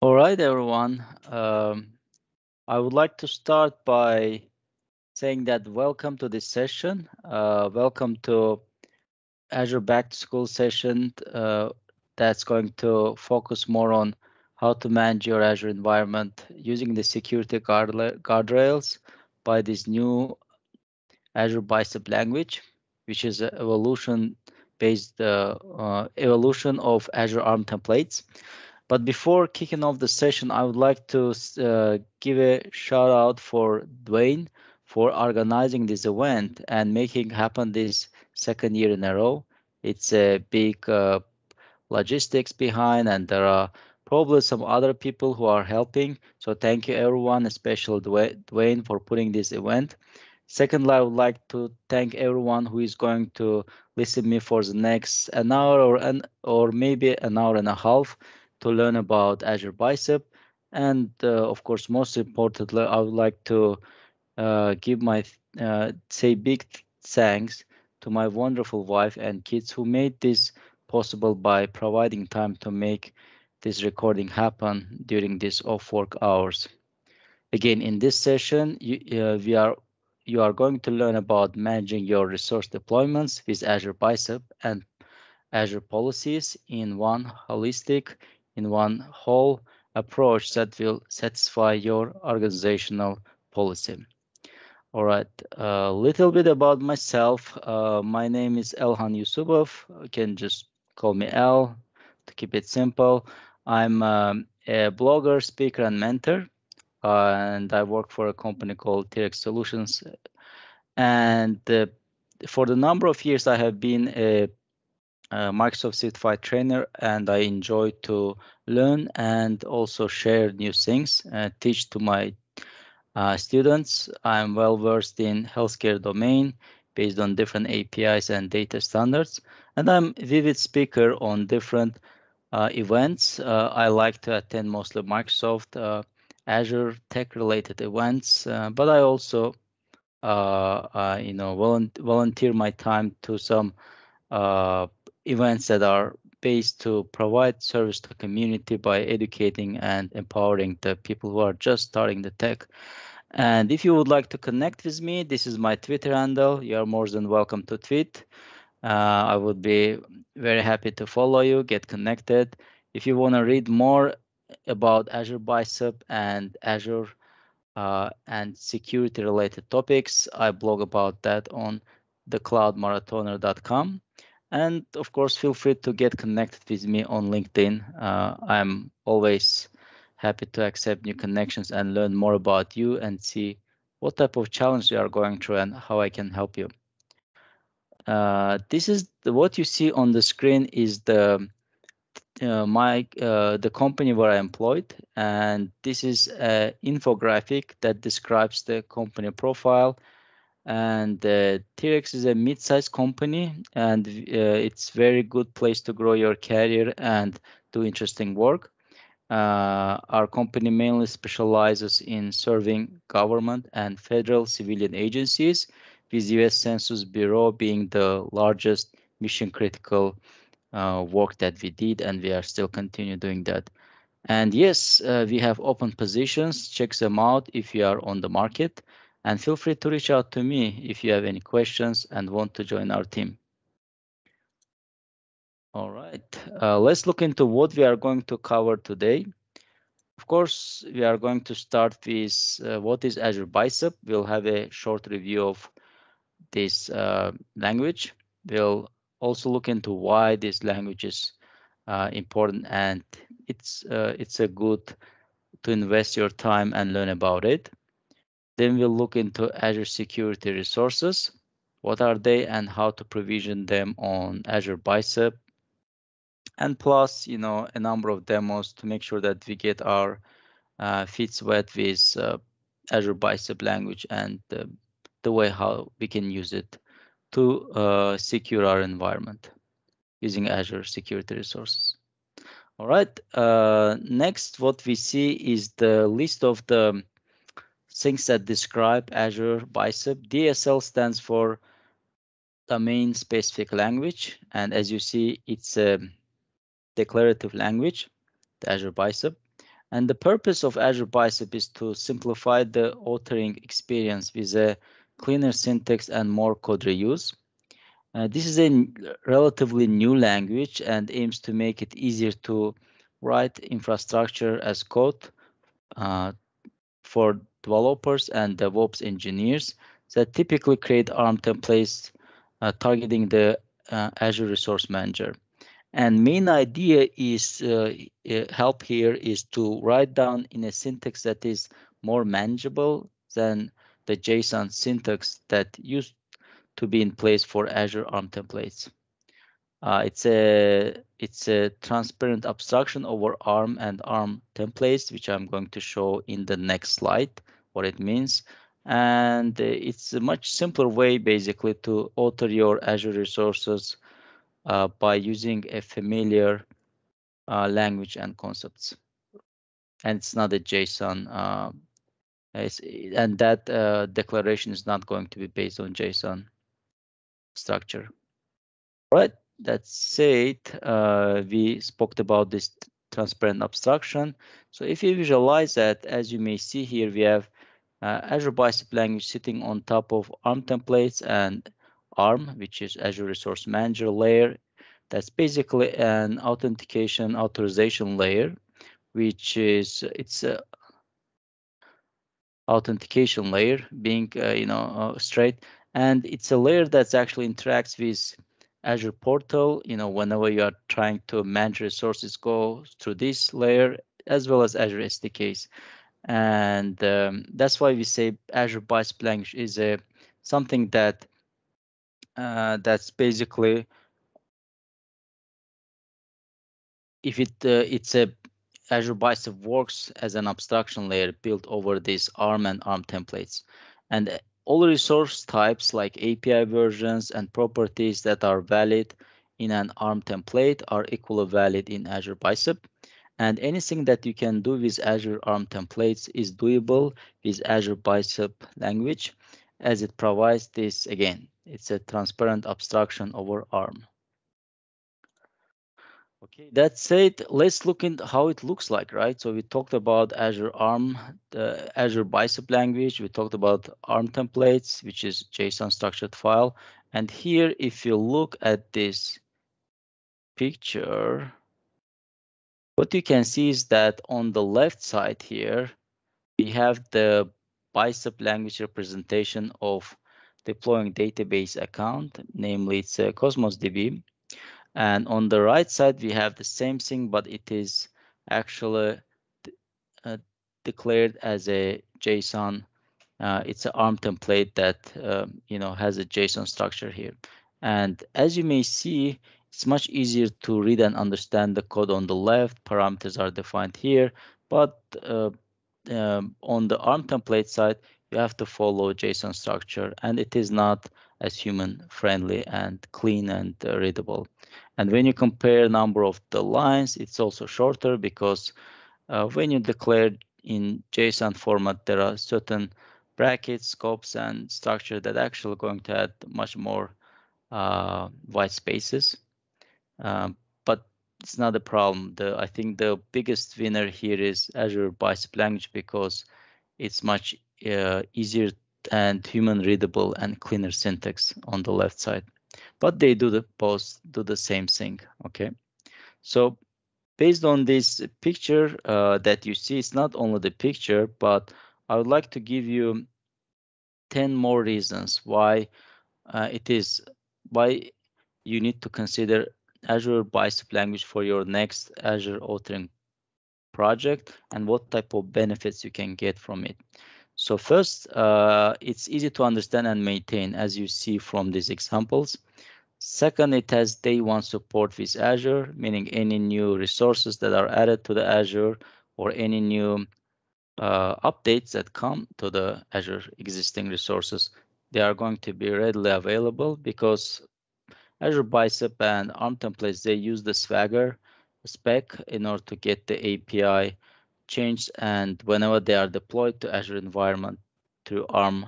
All right, everyone. I would like to start by saying that welcome to this session. Welcome to Azure Back to School session that's going to focus more on how to manage your Azure environment using the security guardrails by this new Azure Bicep language, which is an evolution of Azure ARM templates. But before kicking off the session, I would like to give a shout out for Dwayne for organizing this event and making happen this second year in a row. It's a big logistics behind, and there are probably some other people who are helping. So thank you everyone, especially Dwayne for putting this event. Secondly, I would like to thank everyone who is going to listen me for the next an hour or maybe an hour and a half to learn about Azure Bicep. And of course, most importantly, I would like to give my say big thanks to my wonderful wife and kids who made this possible by providing time to make this recording happen during these off work hours. Again, in this session, you are going to learn about managing your resource deployments with Azure Bicep and Azure policies in one whole approach that will satisfy your organizational policy. All right, a little bit about myself. My name is Elkhan Yusubov. You can just call me L to keep it simple. I'm a blogger, speaker, and mentor, and I work for a company called TRex Solutions. And for the number of years, I have been a Microsoft certified trainer, and I enjoy to learn and also share new things, teach to my students. I'm well versed in healthcare domain based on different APIs and data standards, and I'm a vivid speaker on different events. I like to attend mostly Microsoft Azure tech related events, but I also volunteer my time to some uh, events that are based to provide service to community by educating and empowering the people who are just starting the tech. And if you would like to connect with me, this is my Twitter handle. You are more than welcome to tweet. I would be very happy to follow you, get connected. If you want to read more about Azure Bicep and Azure and security related topics, I blog about that on thecloudmarathoner.com. And of course, feel free to get connected with me on LinkedIn. I'm always happy to accept new connections and learn more about you and see what type of challenge you are going through and how I can help you. This is what you see on the screen is the the company where I employed, and this is an infographic that describes the company profile. And TRex is a mid-sized company, and it's very good place to grow your career and do interesting work. Our company mainly specializes in serving government and federal civilian agencies, with U.S. Census Bureau being the largest mission-critical work that we did, and we are still continue doing that. And yes, we have open positions. Check them out if you are on the market, and feel free to reach out to me if you have any questions and want to join our team. All right, let's look into what we are going to cover today. Of course, we are going to start with what is Azure Bicep. We'll have a short review of this language. We'll also look into why this language is important, and it's a good to invest your time and learn about it. Then we'll look into Azure security resources. What are they and how to provision them on Azure Bicep? And plus, a number of demos to make sure that we get our feet wet with Azure Bicep language and the way how we can use it to secure our environment using Azure security resources. All right. Next, what we see is the list of the things that describe Azure Bicep. DSL stands for Domain Specific Language, and as you see, it's a declarative language, the Azure Bicep. And the purpose of Azure Bicep is to simplify the authoring experience with a cleaner syntax and more code reuse. This is a relatively new language and aims to make it easier to write infrastructure as code uh, for developers and DevOps engineers that typically create ARM templates targeting the Azure Resource Manager. And main idea is help here is to write down in a syntax that is more manageable than the JSON syntax that used to be in place for Azure ARM templates. It's a transparent abstraction over ARM and ARM templates, which I'm going to show in the next slide what it means. And it's a much simpler way basically to author your Azure resources by using a familiar language and concepts. And it's not a JSON, and that declaration is not going to be based on JSON structure. Right, that said, we spoke about this transparent abstraction. So if you visualize that, as you may see here, we have Azure Bicep Language sitting on top of ARM templates and ARM, which is Azure Resource Manager layer. That's basically an authentication authorization layer, which is it's a authentication layer being straight, and it's a layer that's actually interacts with Azure Portal. Whenever you are trying to manage resources, go through this layer as well as Azure SDKs. And that's why we say Azure Bicep Language is a something that's basically, if it's a Azure Bicep works as an abstraction layer built over these ARM and ARM templates. And all resource types like API versions and properties that are valid in an ARM template are equally valid in Azure Bicep. And anything that you can do with Azure ARM templates is doable with Azure Bicep language, as it provides this, again, it's a transparent abstraction over ARM. Okay, that said, let's look into how it looks like, right? So we talked about Azure ARM, the Azure Bicep language. We talked about ARM templates, which is JSON structured file. And here, if you look at this picture, what you can see is that on the left side here, we have the Bicep language representation of deploying database account, namely it's a Cosmos DB. And on the right side, we have the same thing, but it is actually uh, declared as a JSON. It's an ARM template that has a JSON structure here. And as you may see, it's much easier to read and understand the code on the left. Parameters are defined here, but on the ARM template side, you have to follow JSON structure, and it is not as human friendly and clean and readable. And when you compare number of the lines, it's also shorter because when you declare in JSON format, there are certain brackets, scopes, and structure that actually going to add much more white spaces. But it's not a problem. I think the biggest winner here is Azure Bicep Language because it's much easier and human readable and cleaner syntax on the left side. But they both do the same thing. Okay, so based on this picture that you see, it's not only the picture, but I would like to give you 10 more reasons why why you need to consider Azure Bicep language for your next Azure authoring project and what type of benefits you can get from it. So first, it's easy to understand and maintain, as you see from these examples. Second, it has day one support with Azure, meaning any new resources that are added to the Azure or any new updates that come to the Azure existing resources, they are going to be readily available because Azure Bicep and ARM templates, they use the Swagger spec in order to get the API changed, and whenever they are deployed to Azure environment through ARM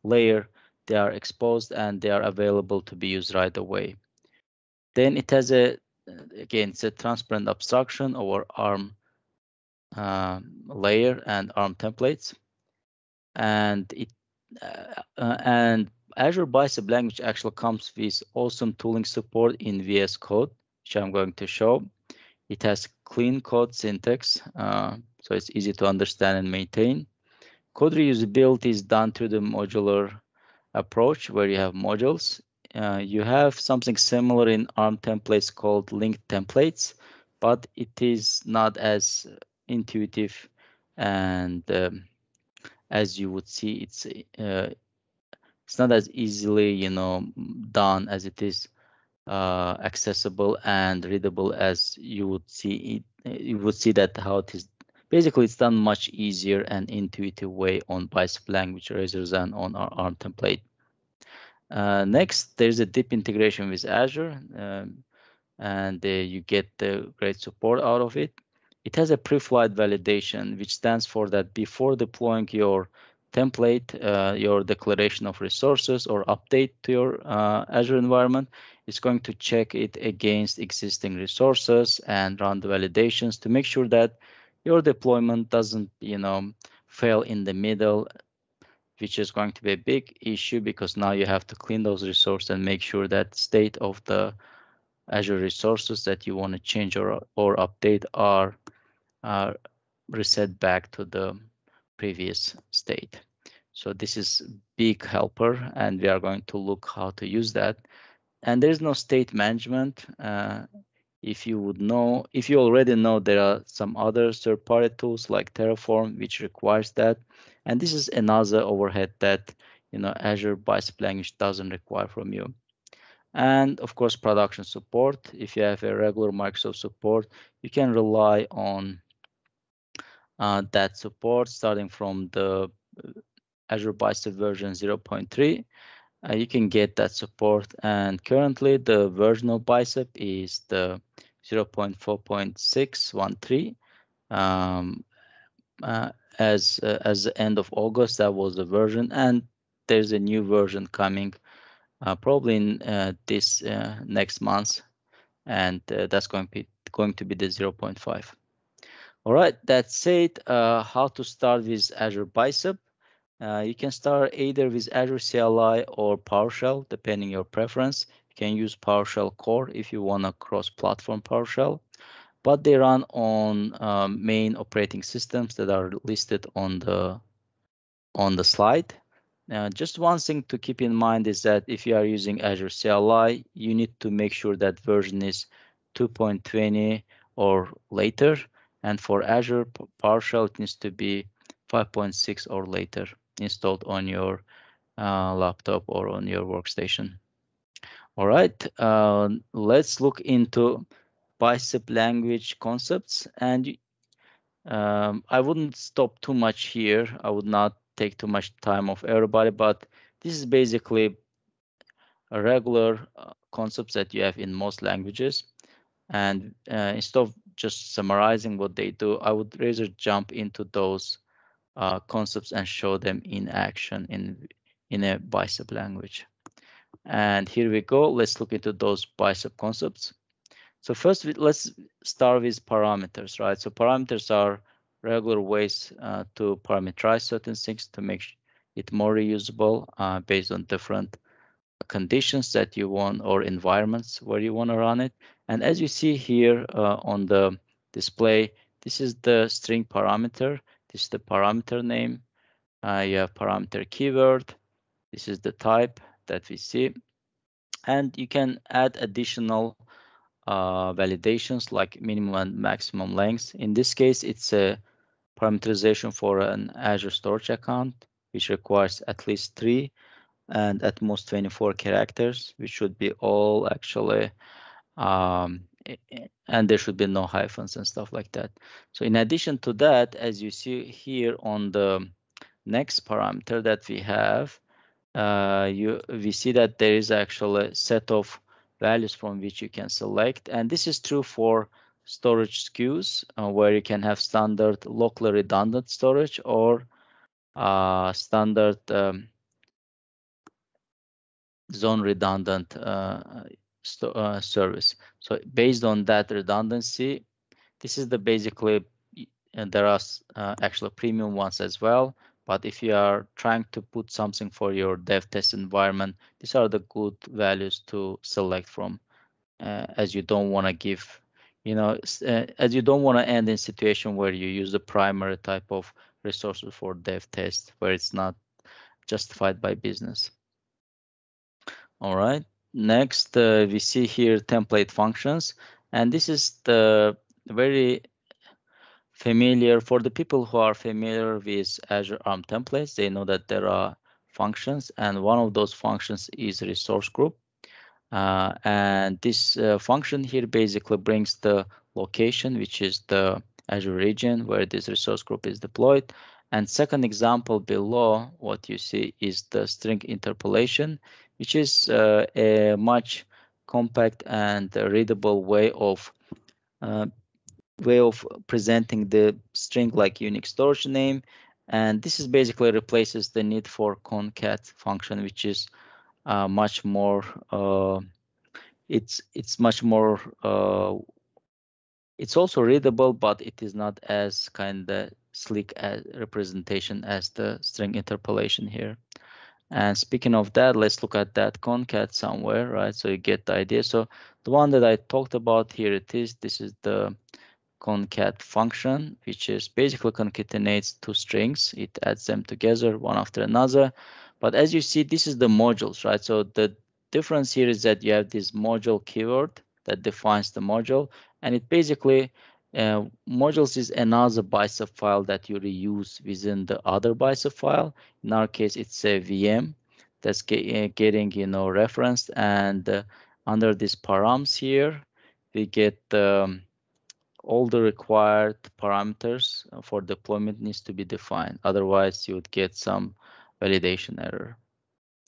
layer, they are exposed and they are available to be used right away. Then it has again, it's a transparent abstraction over ARM layer and ARM templates, and and Azure Bicep Language actually comes with awesome tooling support in VS Code, which I'm going to show. It has clean code syntax, so it's easy to understand and maintain. Code reusability is done through the modular approach where you have modules. You have something similar in ARM templates called linked templates, but it is not as intuitive and as you would see, it's not as easily, done as it is accessible and readable as you would see it. You would see that how it is. Basically, it's done much easier and intuitive way on Bicep language rather than on our ARM template. Next, there's a deep integration with Azure. And you get the great support out of it. It has a preflight validation, which stands for that before deploying your template, your declaration of resources or update to your Azure environment, it's going to check it against existing resources and run the validations to make sure that your deployment doesn't, fail in the middle, which is going to be a big issue because now you have to clean those resources and make sure that state of the Azure resources that you want to change or update are reset back to the previous state. So this is big helper, and we are going to look how to use that. And there's no state management. If you already know, there are some other third-party tools like Terraform, which requires that. And this is another overhead that Azure Bicep Language doesn't require from you. And of course, production support. If you have a regular Microsoft support, you can rely on that support starting from the Azure Bicep version 0.3. You can get that support, and currently the version of Bicep is the 0.4.613. As the end of August, that was the version, and there's a new version coming probably in this next month, and that's going to be the 0.5. All right, that said, how to start with Azure Bicep. You can start either with Azure CLI or PowerShell, depending your preference. You can use PowerShell Core if you want a cross-platform PowerShell, but they run on main operating systems that are listed on the slide. Now, just one thing to keep in mind is that if you are using Azure CLI, you need to make sure that version is 2.20 or later. And for Azure PowerShell, it needs to be 5.6 or later installed on your laptop or on your workstation. All right, let's look into Bicep language concepts. And I wouldn't stop too much here. I would not take too much time of everybody, but this is basically a regular concepts that you have in most languages. And instead of just summarizing what they do, I would rather jump into those concepts and show them in action in a Bicep language. And here we go. Let's look into those Bicep concepts. So first, let's start with parameters, right? So parameters are regular ways to parameterize certain things to make it more reusable based on different conditions that you want or environments where you want to run it. And as you see here on the display, this is the string parameter. This is the parameter name. You have parameter keyword. This is the type that we see. And you can add additional validations like minimum and maximum lengths. In this case, it's a parameterization for an Azure storage account, which requires at least 3 and at most 24 characters, which should be all actually, and there should be no hyphens and stuff like that. So in addition to that, as you see here on the next parameter that we have, we see that there is actually a set of values from which you can select, and this is true for storage SKUs where you can have standard locally redundant storage or standard zone redundant service. So based on that redundancy, this is the basically and there are actually premium ones as well. But if you are trying to put something for your dev test environment, these are the good values to select from, as you don't want to give, as you don't want to end in situation where you use the primary type of resources for dev test where it's not justified by business. All right. Next, we see here template functions, and this is the very familiar for the people who are familiar with Azure ARM templates. They know that there are functions, and one of those functions is resource group. And this function here basically brings the location, which is the Azure region where this resource group is deployed. And second example below, what you see is the string interpolation, which is a much compact and readable uh, way of presenting the string like unique storage name. And this is basically replaces the need for concat function, which is much more it's much more it's also readable, but it is not as kind of sleek as representation as the string interpolation here. And speaking of that, let's look at that concat somewhere, right? So you get the idea. So the one that I talked about here, it is this is the concat function, which is basically concatenates two strings. It adds them together one after another. But as you see, this is the modules, right? So the difference here is that you have this module keyword that defines the module, and it basically modules is another bicep file that you reuse within the other bicep file. In our case, it's a VM that's getting referenced, and under these params here, we get all the required parameters for deployment needs to be defined. Otherwise, you would get some validation error.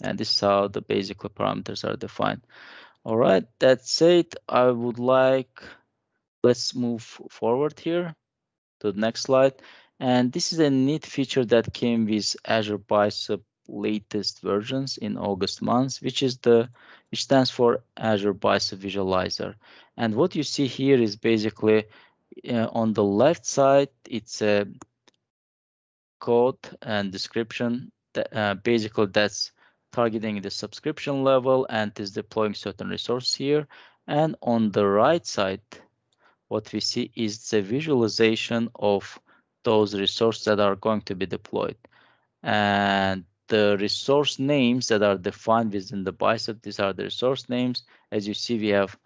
And this is how the basic parameters are defined. All right, that's it. Let's move forward here to the next slide. And this is a neat feature that came with Azure Bicep latest versions in August month, which stands for Azure Bicep Visualizer. And what you see here is basically on the left side, it's a code and description that basically that's targeting the subscription level and is deploying certain resource here. And on the right side, what we see is the visualization of those resources that are going to be deployed. And the resource names that are defined within the bicep, these are the resource names. As you see, we have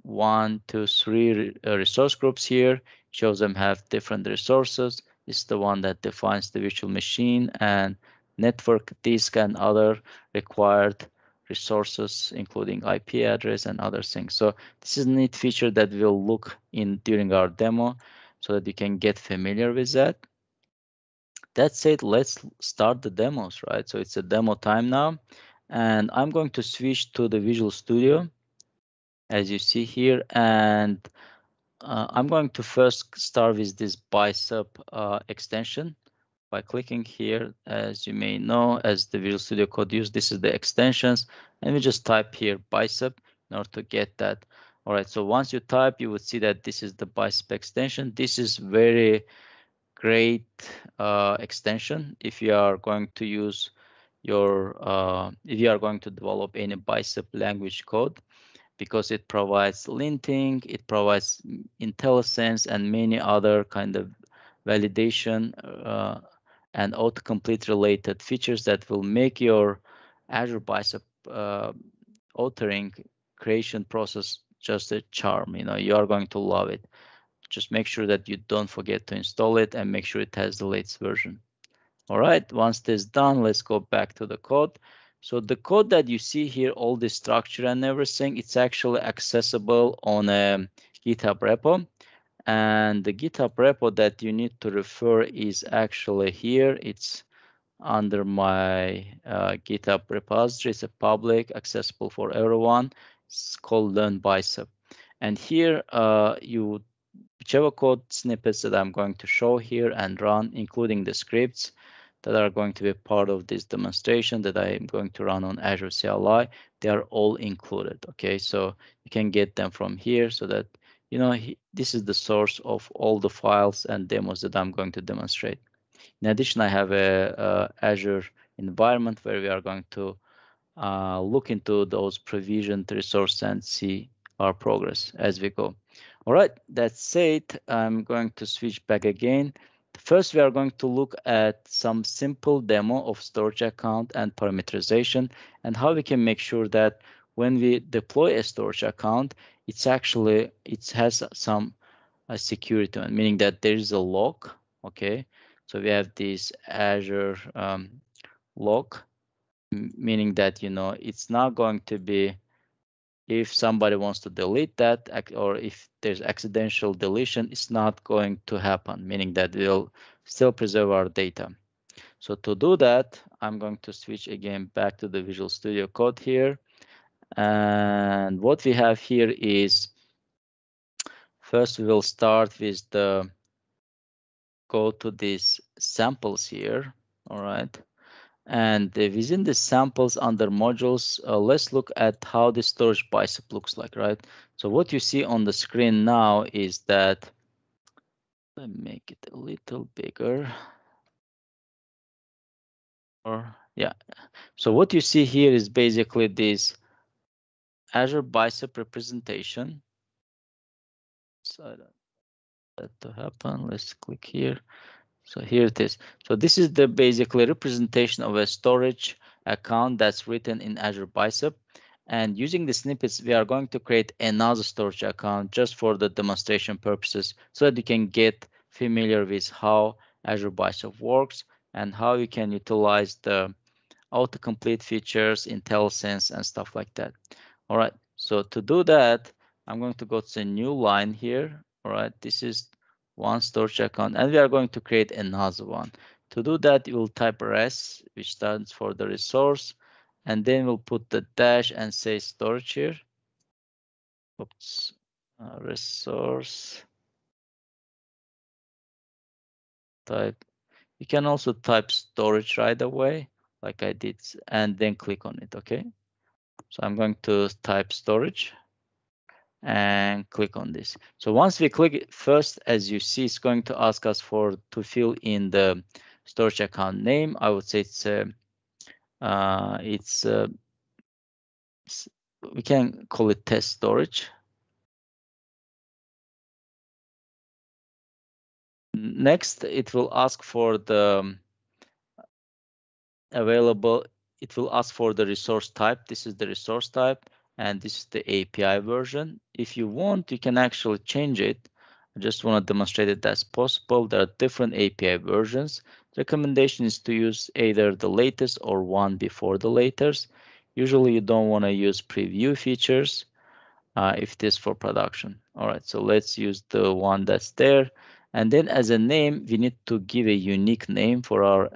1, 2, 3 resource groups here. Shows them have different resources. This is the one that defines the virtual machine and network disk and other required resources, including IP address and other things. So this is a neat feature that we'll look in during our demo so that you can get familiar with that. That said, let's start the demos, right? So it's a demo time now, and I'm going to switch to the Visual Studio as you see here, and I'm going to first start with this bicep extension by clicking here. As you may know, as the Visual Studio Code use, this is the extensions, and we just type here bicep in order to get that. All right, so once you type, you would see that this is the bicep extension. This is very great extension if you are going to use if you are going to develop any bicep language code, because it provides linting, it provides IntelliSense and many other kind of validation and autocomplete related features that will make your Azure Bicep authoring creation process just a charm. You are going to love it. Just make sure that you don't forget to install it and make sure it has the latest version. All right, once this is done, let's go back to the code. So the code that you see here, all the structure and everything, it's actually accessible on a GitHub repo. And the GitHub repo that you need to refer is actually here. It's under my GitHub repository. It's a public, accessible for everyone. It's called Learn Bicep. And here whichever code snippets that I'm going to show here and run, including the scripts that are going to be part of this demonstration that I am going to run on Azure CLI, they are all included. Okay, so you can get them from here so that this is the source of all the files and demos that I'm going to demonstrate. In addition, I have a Azure environment where we are going to look into those provisioned resources and see our progress as we go. All right, that's said, I'm going to switch back again. First, we are going to look at some simple demo of storage account and parameterization and how we can make sure that when we deploy a storage account, it has some security, meaning that there is a log. Okay, so we have this Azure log, meaning that it's not going to be, if somebody wants to delete that or if there's accidental deletion, it's not going to happen, meaning that we'll still preserve our data. So to do that, I'm going to switch again back to the Visual Studio Code here. And what we have here is, first we will start with go to these samples here. All right. And within the samples under modules, let's look at how the storage bicep looks like, right? So what you see on the screen now is that, let me make it a little bigger. Or yeah. So what you see here is basically this Azure Bicep representation. So I don't want that to happen. Let's click here. So here it is. So this is the basically representation of a storage account that's written in Azure Bicep. And using the snippets, we are going to create another storage account just for the demonstration purposes so that you can get familiar with how Azure Bicep works and how you can utilize the autocomplete features, IntelliSense, and stuff like that. All right, so to do that, I'm going to go to the new line here. All right, this is one storage account, and we are going to create another one. To do that, you will type res, which stands for the resource, and then we'll put the dash and say storage here. Oops, resource type. You can also type storage right away, like I did, and then click on it, okay? So I'm going to type storage and click on this. So once we click it, first, as you see, it's going to ask us to fill in the storage account name. I would say we can call it test storage. Next, it will ask for the available. It will ask for the resource type. This is the resource type, and this is the API version. If you want, you can actually change it. I just want to demonstrate that that's possible. There are different API versions. The recommendation is to use either the latest or one before the latest. Usually you don't want to use preview features if it is for production. All right, so let's use the one that's there. And then as a name, we need to give a unique name for our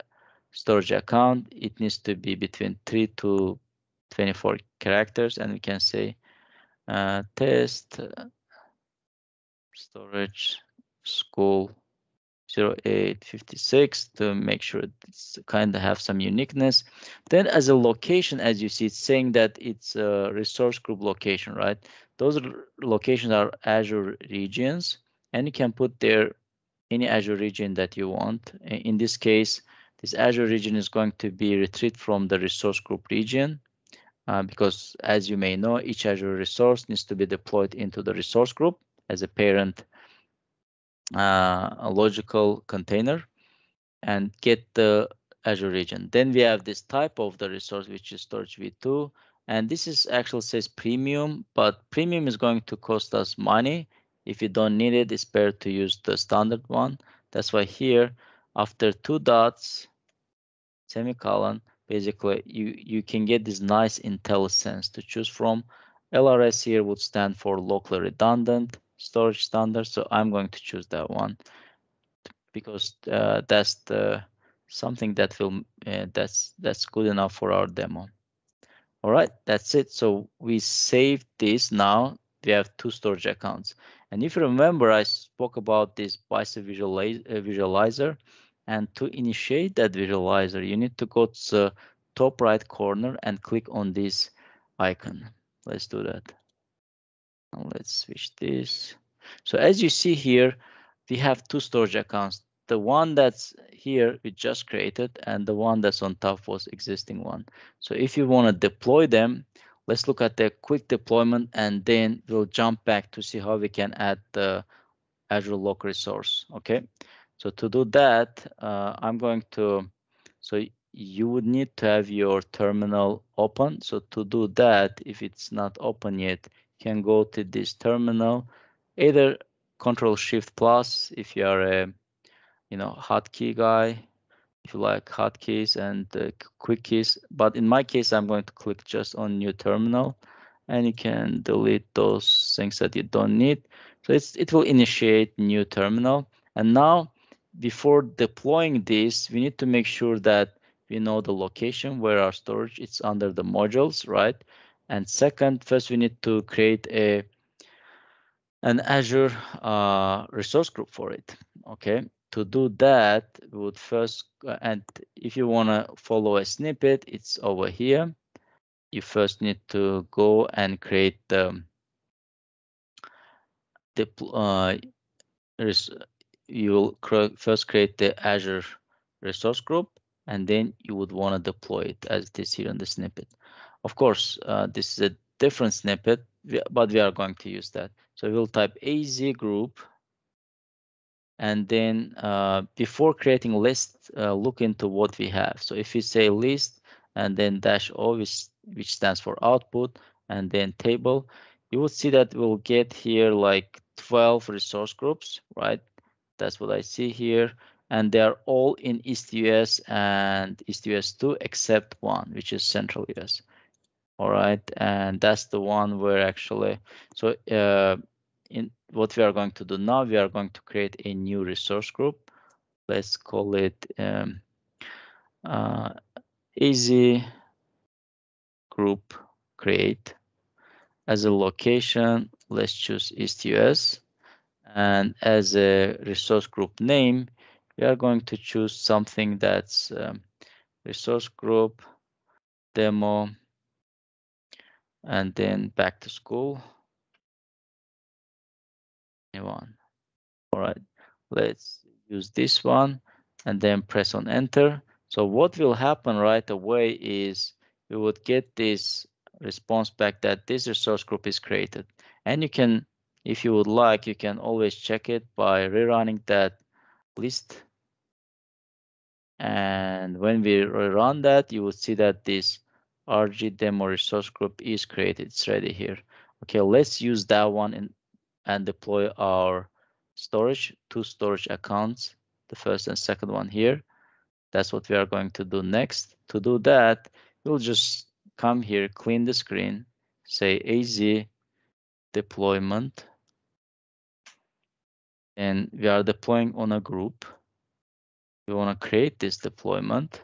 storage account. It needs to be between 3 to 24 characters, and we can say test storage school 0856 to make sure it's kind of have some uniqueness. Then as a location, as you see, it's saying that it's a resource group location, right? Those locations are Azure regions, and you can put there any Azure region that you want. In this case, this Azure region is going to be retrieved from the resource group region because, as you may know, each Azure resource needs to be deployed into the resource group as a parent a logical container and get the Azure region. Then we have this type of the resource, which is storage v2. And this is actually says premium, but premium is going to cost us money. If you don't need it, it's better to use the standard one. That's why here, after two dots, semicolon, basically you can get this nice IntelliSense to choose from. LRS here would stand for locally redundant storage standard. So I'm going to choose that one because that's the something that will that's good enough for our demo. All right, that's it. So we saved this. Now we have two storage accounts, and if you remember, I spoke about this Bicep visualizer, and to initiate that visualizer, you need to go to the top right corner and click on this icon. Let's do that. Now let's switch this. So as you see here, we have two storage accounts. The one that's here we just created, and the one that's on top was existing one. So if you want to deploy them, let's look at the quick deployment, and then we'll jump back to see how we can add the Azure Lock resource. Okay, so to do that, I'm going to, so you would need to have your terminal open. So to do that, if it's not open yet, you can go to this terminal, either Control Shift Plus if you are a hotkey guy, if you like hotkeys and quick keys. But in my case, I'm going to click just on New Terminal, and you can delete those things that you don't need. So it will initiate new terminal. And now, before deploying this, we need to make sure that we know the location where our storage it's under the modules, right? And second, first we need to create an Azure resource group for it. Okay, to do that, we would first, and if you want to follow a snippet, it's over here. You first need to go and create the you'll first create the Azure resource group, and then you would want to deploy it as it is here in the snippet. Of course, this is a different snippet, but we are going to use that. So we'll type AZ group, and then before creating list, look into what we have. So if you say list and then -o, which stands for output, and then table, you will see that we'll get here like 12 resource groups, right? That's what I see here. And they are all in East US and East US 2 except one, which is Central US. All right, and that's the one where actually, so in what we are going to do now, we are going to create a new resource group. Let's call it easy group create. As a location, let's choose East US. And as a resource group name, we are going to choose something that's resource group demo, and then back to school. Anyone? All right, let's use this one and then press on enter. So what will happen right away is we would get this response back that this resource group is created. And you can, if you would like, you can always check it by rerunning that list. And when we rerun that, you will see that this RG demo resource group is created. It's ready here. Okay, let's use that one and deploy our storage, two storage accounts, the first and second one here. That's what we are going to do next. To do that, we'll just come here, clean the screen, say AZ deployment, and we are deploying on a group. We want to create this deployment,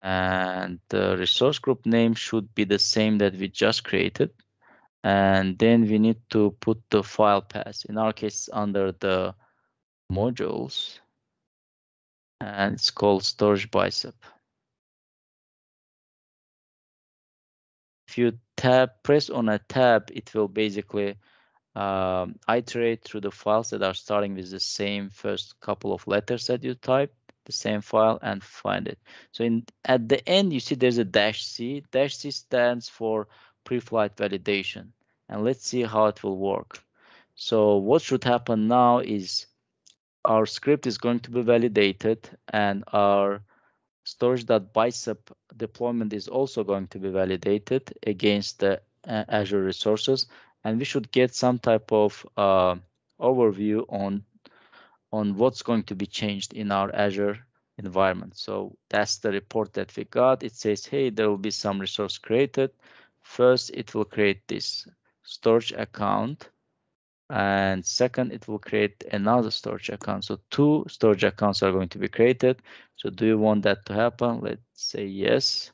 and the resource group name should be the same that we just created. And then we need to put the file path, in our case, under the modules, and it's called Storage Bicep. If you press on a tab, it will basically iterate through the files that are starting with the same first couple of letters that you type, the same file, and find it. So at the end, you see there's a -c. -c stands for preflight validation. And let's see how it will work. So what should happen now is our script is going to be validated, and our storage.bicep deployment is also going to be validated against the Azure resources, and we should get some type of overview on what's going to be changed in our Azure environment. So that's the report that we got. It says, hey, there will be some resource created. First, it will create this storage account, and second, it will create another storage account. So two storage accounts are going to be created. So do you want that to happen? Let's say yes.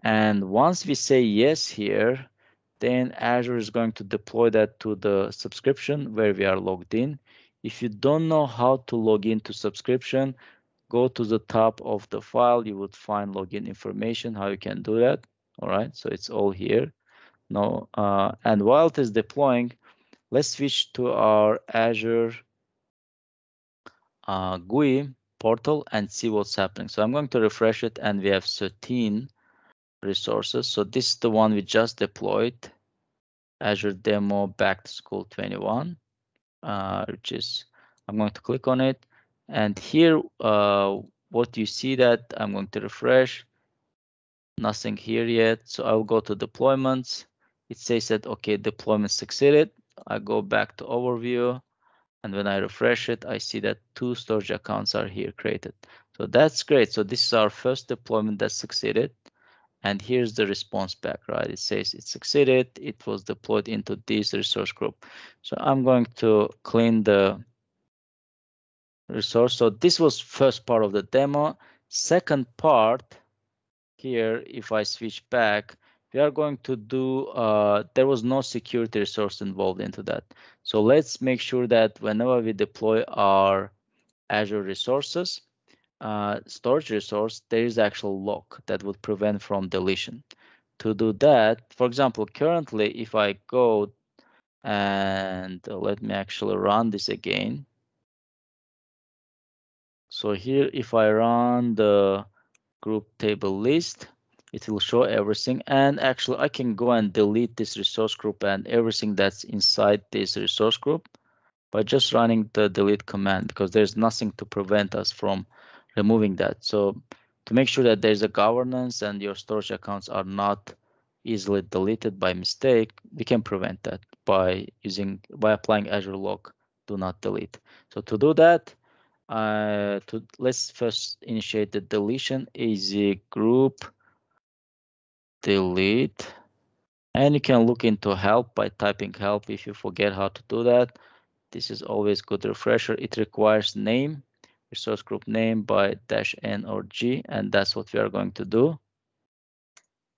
And once we say yes here, then Azure is going to deploy that to the subscription where we are logged in. If you don't know how to log into subscription, go to the top of the file. You would find login information, how you can do that. All right, so it's all here. No, and while it is deploying, Let's switch to our Azure GUI portal and see what's happening. So I'm going to refresh it, and we have 13 resources. So this is the one we just deployed, Azure Demo Back to School 21, which is, I'm going to click on it. And here, what you see that I'm going to refresh, nothing here yet. So I'll go to deployments. It says that, okay, deployment succeeded. I go back to overview. And when I refresh it, I see that 2 storage accounts are here created. So that's great. So this is our first deployment that succeeded. And here's the response back, right? It says it succeeded. It was deployed into this resource group. So I'm going to clean the resource. So this was first part of the demo. Second part here, if I switch back, we are going to do, there was no security resource involved into that. So let's make sure that whenever we deploy our Azure resources, storage resource, there is actual lock that would prevent from deletion. To do that, for example, currently, if I go and let me actually run this again. So here, if I run the group table list, it will show everything. And actually, I can go and delete this resource group and everything that's inside this resource group by just running the delete command, because there's nothing to prevent us from removing that. So to make sure that there's a governance and your storage accounts are not easily deleted by mistake, we can prevent that by applying Azure Lock do not delete. So to do that, let's first initiate the deletion, az group delete, and you can look into help by typing help if you forget how to do that. This is always good refresher. It requires name, resource group name by -n or g, and that's what we are going to do.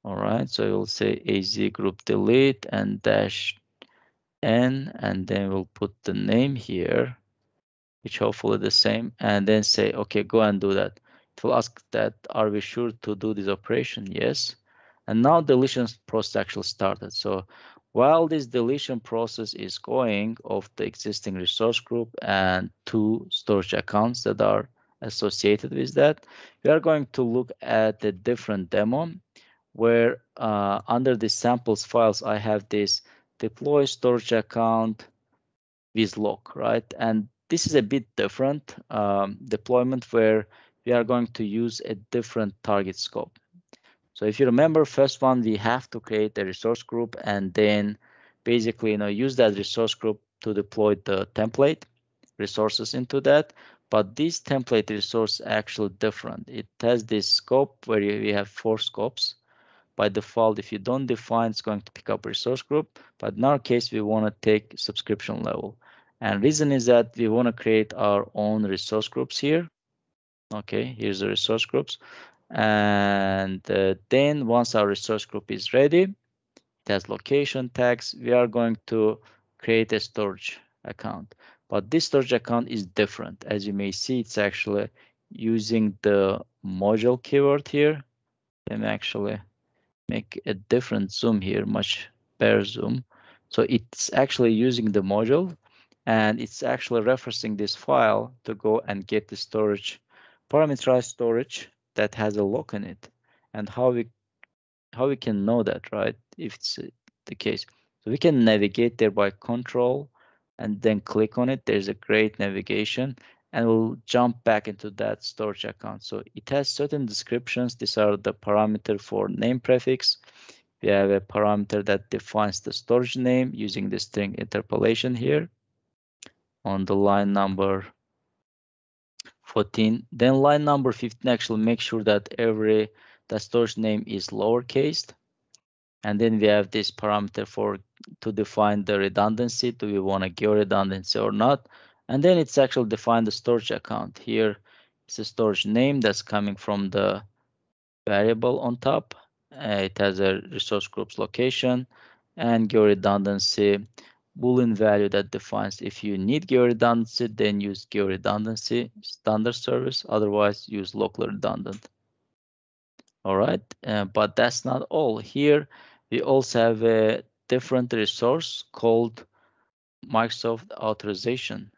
All right, so you'll say az group delete and -n, and then we'll put the name here, which hopefully the same, and then say, okay, go and do that. It will ask that, are we sure to do this operation? Yes. And now deletion process actually started. So while this deletion process is going of the existing resource group and 2 storage accounts that are associated with that, we are going to look at a different demo where under the samples files, I have this deploy storage account with lock, right? And this is a bit different deployment where we are going to use a different target scope. So if you remember, first one, we have to create a resource group and then basically, use that resource group to deploy the template resources into that. But this template resource actually different. It has this scope where we have 4 scopes. By default, if you don't define, it's going to pick up resource group. But in our case, we want to take subscription level. And reason is that we want to create our own resource groups here. Okay, here's the resource groups. And then once our resource group is ready, it has location tags, we are going to create a storage account. But this storage account is different. As you may see, it's actually using the module keyword here. Let me actually make a different zoom here, much better zoom. So it's actually using the module, and it's actually referencing this file to go and get the storage, parameterized storage that has a lock in it. And how we can know that, right? If it's the case. So we can navigate there by control and then click on it. There's a great navigation, and we'll jump back into that storage account. So it has certain descriptions. These are the parameter for name prefix. We have a parameter that defines the storage name using the string interpolation here on the line number 14. Then line number 15 actually makes sure that the storage name is lowercase. And then we have this parameter to define the redundancy. Do we want to give redundancy or not? And then it's actually defined the storage account. Here it's a storage name that's coming from the variable on top. It has a resource group's location and geo redundancy Boolean value that defines if you need geo redundancy, then use geo redundancy standard service. Otherwise, use local redundant. All right, but that's not all. Here we also have a different resource called Microsoft authorization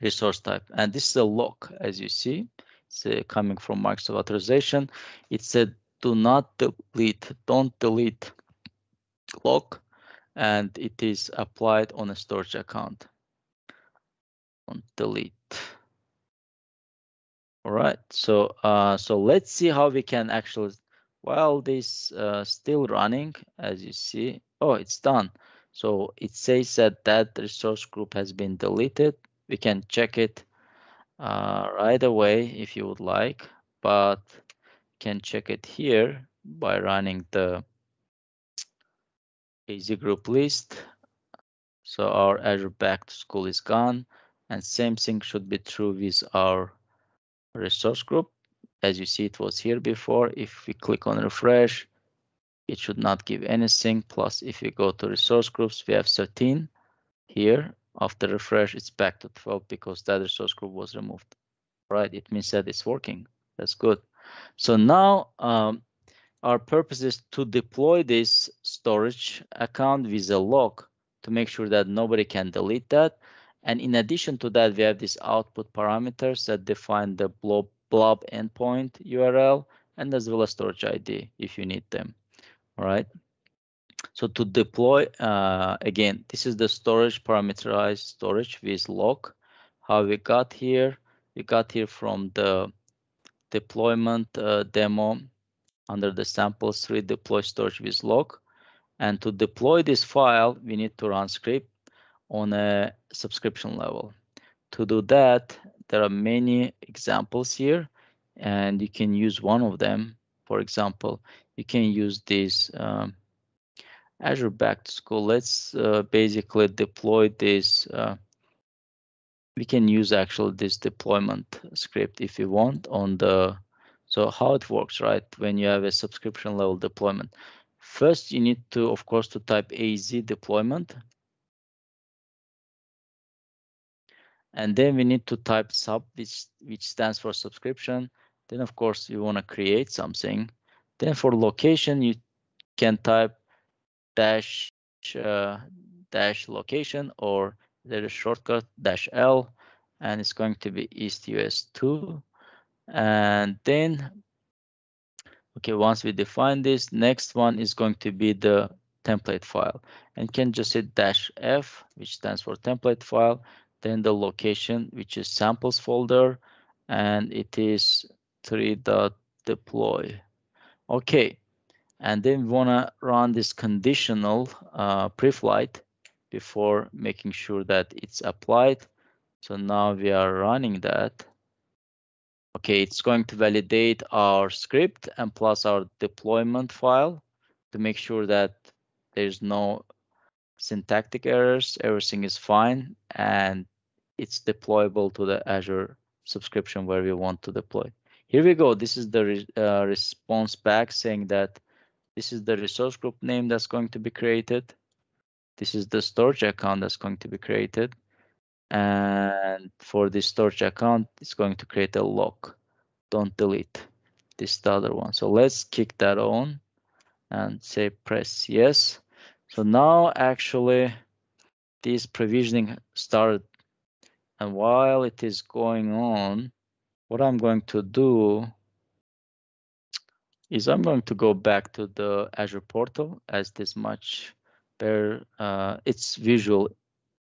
resource type, and this is a lock. As you see, it's coming from Microsoft authorization. It said do not delete, don't delete lock, and it is applied on a storage account. Don't delete. All right, so let's see how we can actually, while this still running, as you see, oh, it's done. So it says that that resource group has been deleted. We can check it right away if you would like, but can check it here by running the AZ group list. So our Azure back to school is gone, and same thing should be true with our resource group. As you see, it was here before. If we click on refresh, it should not give anything. Plus, if you go to resource groups, we have 13 here. After refresh, it's back to 12 because that resource group was removed. Right? It means that it's working. That's good. So now our purpose is to deploy this storage account with a lock to make sure that nobody can delete that. And in addition to that, we have these output parameters that define the blob endpoint URL and as well as storage ID if you need them. All right. So to deploy, again, this is the storage parameterized storage with lock. How we got here? We got here from the deployment demo under the samples 3 deploy storage with lock. And to deploy this file, we need to run script on a subscription level. To do that, there are many examples here, and you can use one of them. For example, you can use this Azure Back to School. Let's basically deploy this. We can use actually this deployment script if you want on the. So how it works, right? When you have a subscription level deployment, first you need to, of course, to type AZ deployment. And then we need to type sub, which stands for subscription. Then, of course, you want to create something. Then for location, you can type dash location, or there is shortcut -L, and it's going to be East US 2. And then, okay, once we define this, next one is going to be the template file. And you can just say -F, which stands for template file, then the location, which is samples folder, and it is 3.deploy. Okay, and then we want to run this conditional preflight before making sure that it's applied. So now we are running that. Okay, it's going to validate our script and plus our deployment file to make sure that there's no syntactic errors, everything is fine, and it's deployable to the Azure subscription where we want to deploy. Here we go. This is the response back saying that this is the resource group name that's going to be created. This is the storage account that's going to be created. And for this storage account, it's going to create a lock. Don't delete. This is the other one. So let's kick that on and say press yes. So now actually this provisioning started. And while it is going on, what I'm going to do is I'm going to go back to the Azure portal as this much better. It's visual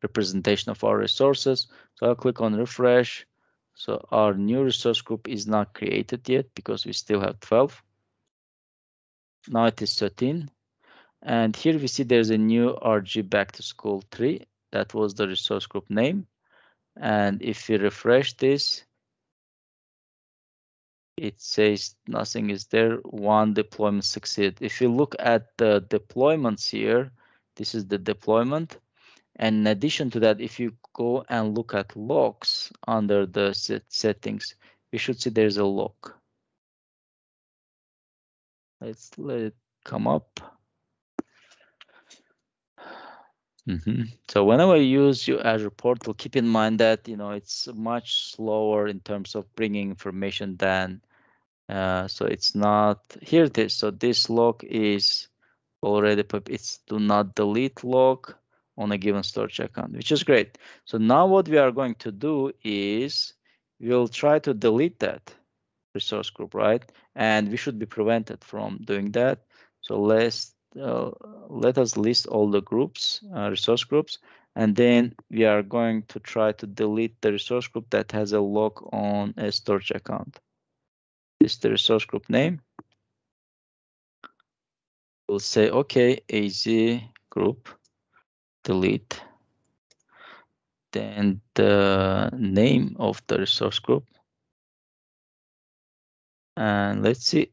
representation of our resources. So I'll click on refresh. So our new resource group is not created yet because we still have 12. Now it is 13. And here we see there's a new RG back to school 3. That was the resource group name. And if we refresh this, it says nothing is there. One deployment succeeded. If you look at the deployments here, this is the deployment. And in addition to that, if you go and look at logs under the settings, you should see there's a log. Let's let it come up. So whenever you use your Azure portal, keep in mind that it's much slower in terms of bringing information than. So it's not here. It is. So this log is already. It's do not delete log. on a given storage account, which is great. So now what we are going to do is we'll try to delete that resource group, right? And we should be prevented from doing that. So let us list all the groups, resource groups, and then we are going to try to delete the resource group that has a lock on a storage account. This is the resource group name. We'll say, okay, AZ group, delete. Then the name of the resource group. And let's see.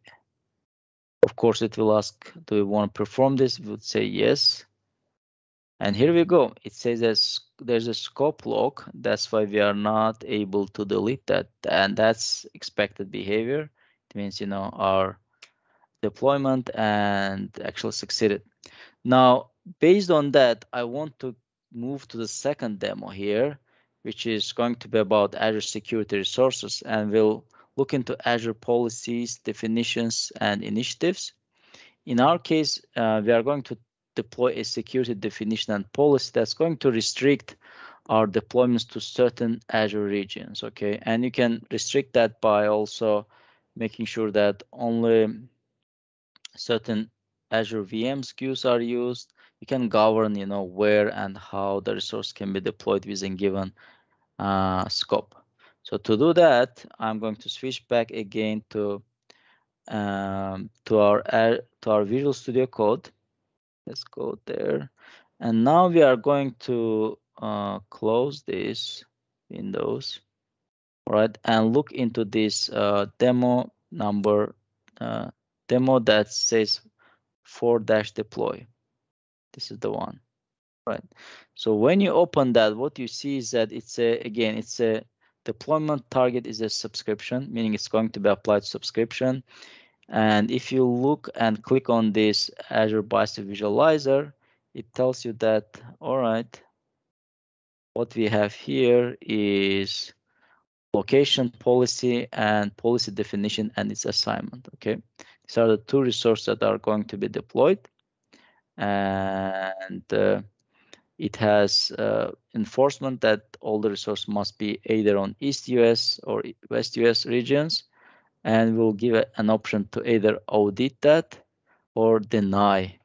Of course, it will ask, do we want to perform this? We would say yes. And here we go. It says there's a scope lock. That's why we are not able to delete that. And that's expected behavior. It means, you know, our deployment and actually succeeded. Now, based on that, I want to move to the second demo here, which is going to be about Azure security resources, and we'll look into Azure policies, definitions, and initiatives. In our case, we are going to deploy a security definition and policy that's going to restrict our deployments to certain Azure regions, okay? And you can restrict that by also making sure that only certain Azure VMs queues are used. You can govern, you know, where and how the resource can be deployed within given scope. So to do that, I'm going to switch back again to our Visual Studio Code. Let's go there, and now we are going to close this Windows, right, and look into this demo number, demo that says /deploy. This is the one, right? So when you open that, what you see is that it's a deployment target is a subscription, meaning it's going to be applied to subscription. And if you look and click on this Azure Bicep visualizer, it tells you that, all right, what we have here is location policy and policy definition and its assignment, okay? These are the two resources that are going to be deployed. And it has enforcement that all the resources must be either on East US or West US regions, and we'll give an option to either audit that or deny,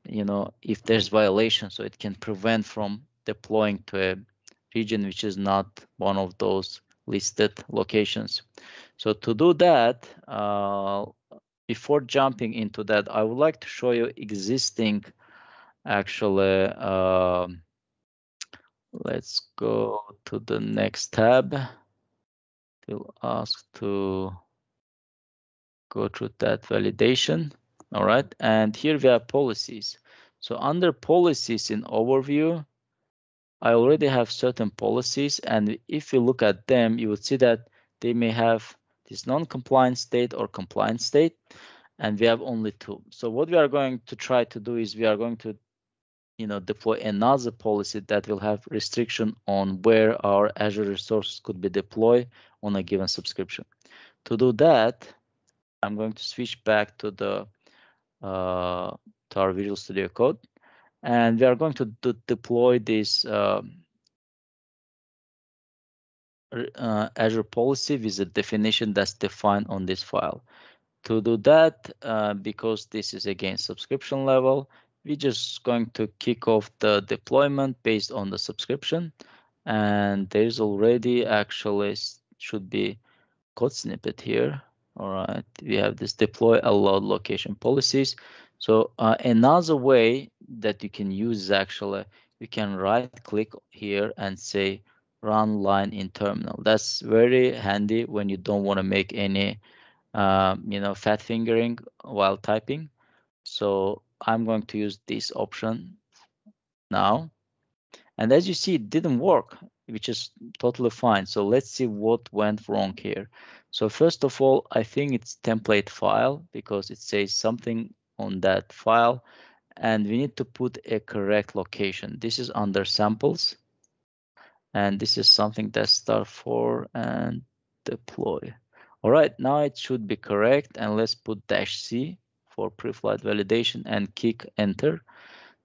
you know, if there's violation, so it can prevent from deploying to a region which is not one of those listed locations. So to do that, before jumping into that, I would like to show you existing actually let's go to the next tab. We'll ask to go through that validation. All right, and here we have policies. So under policies in overview, I already have certain policies, and if you look at them, you would see that they may have this non-compliant state or compliant state, and we have only two. So what we are going to try to do is we are going to, you know, deploy another policy that will have restriction on where our Azure resources could be deployed on a given subscription. To do that, I'm going to switch back to the to our Visual Studio Code, and we are going to deploy this Azure policy with a definition that's defined on this file. To do that, because this is again subscription level, we're just going to kick off the deployment based on the subscription. And there's already actually should be code snippet here. All right, we have this deploy allowed location policies. So another way that you can use is actually you can right click here and say run line in terminal. That's very handy when you don't want to make any you know, fat fingering while typing. So I'm going to use this option now. And as you see, it didn't work, which is totally fine. So let's see what went wrong here. So first of all, I think it's template file because it says something on that file, and we need to put a correct location. This is under samples, and this is something that start for and deploy. All right, now it should be correct, and let's put -c for preflight validation and kick enter.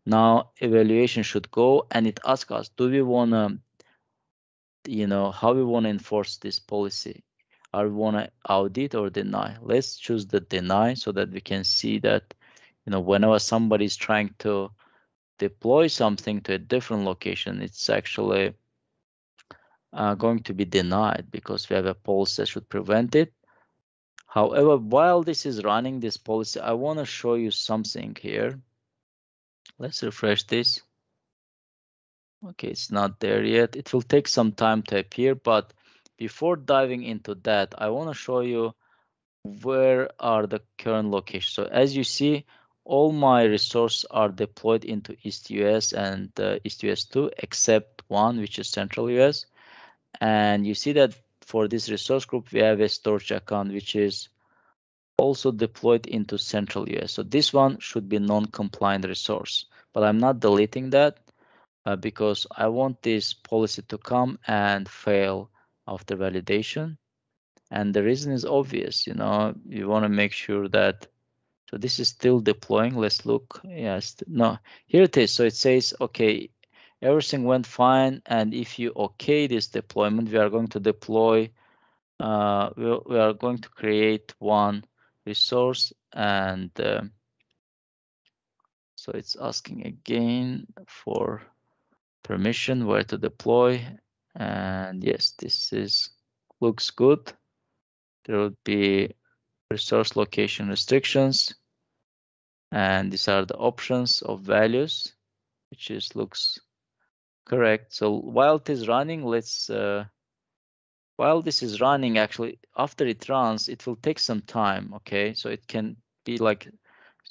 Now evaluation should go, and it asks us, do we want to, how we want to enforce this policy? Are we want to audit or deny? Let's choose the deny so that we can see that, whenever somebody is trying to deploy something to a different location, it's actually going to be denied because we have a policy that should prevent it. However, while this is running, this policy, I want to show you something here. Let's refresh this. Okay, it's not there yet. It will take some time to appear, but before diving into that, I want to show you where are the current locations. So as you see, all my resources are deployed into East US and East US 2, except one, which is Central US. And you see that for this resource group, we have a storage account, which is also deployed into Central US. So this one should be non-compliant resource, but I'm not deleting that because I want this policy to come and fail after validation. And the reason is obvious, you want to make sure that, so this is still deploying. Let's look. Yes, no, here it is. So it says, okay, everything went fine. And if you okay this deployment, we are going to deploy, we are going to create one resource. And so it's asking again for permission, where to deploy. And yes, looks good. There would be resource location restrictions, and these are the options of values, which looks correct. So while it is running, while this is running, actually after it runs, it will take some time. Okay, so it can be like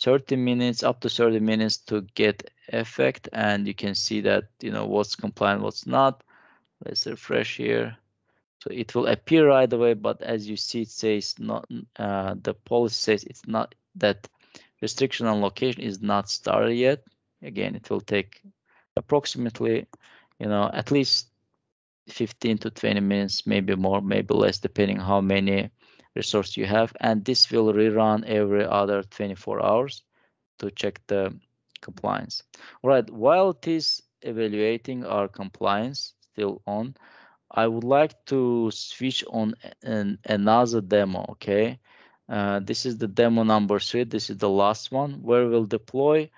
30 minutes, up to 30 minutes to get effect, and you can see that what's compliant, what's not. Let's refresh here. So it will appear right away, but as you see, it says not. The policy says it's not, that restriction on location is not started yet. Again, it will take approximately, at least 15 to 20 minutes, maybe more, maybe less, depending how many resources you have. And this will rerun every other 24 hours to check the compliance. All right, while it is evaluating our compliance still on, I would like to switch on another demo, okay? This is the demo number 3. This is the last one where we'll deploy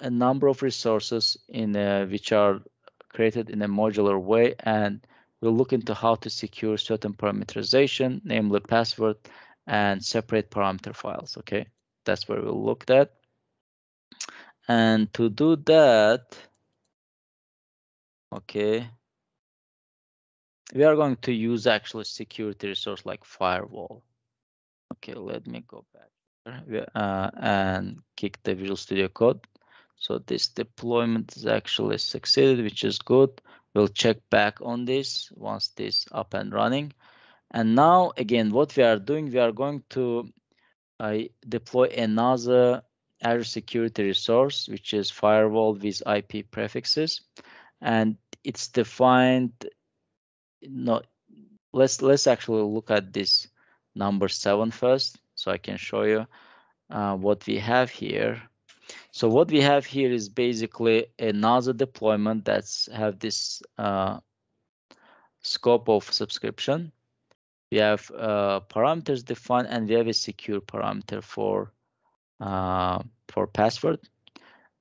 a number of resources which are created in a modular way, and we'll look into how to secure certain parameterization, namely password and separate parameter files, okay? That's where we'll look at. And to do that, okay, we are going to use actually security resource like Firewall. Okay, let me go back and kick the Visual Studio Code. So this deployment is actually succeeded, which is good. We'll check back on this once this up and running. And now again, what we are doing, we are going to deploy another Azure security resource, which is Firewall with IP prefixes, and it's defined. No, let's actually look at this number 7 first, so I can show you what we have here. So what we have here is basically another deployment that's have this scope of subscription. We have parameters defined, and we have a secure parameter for password.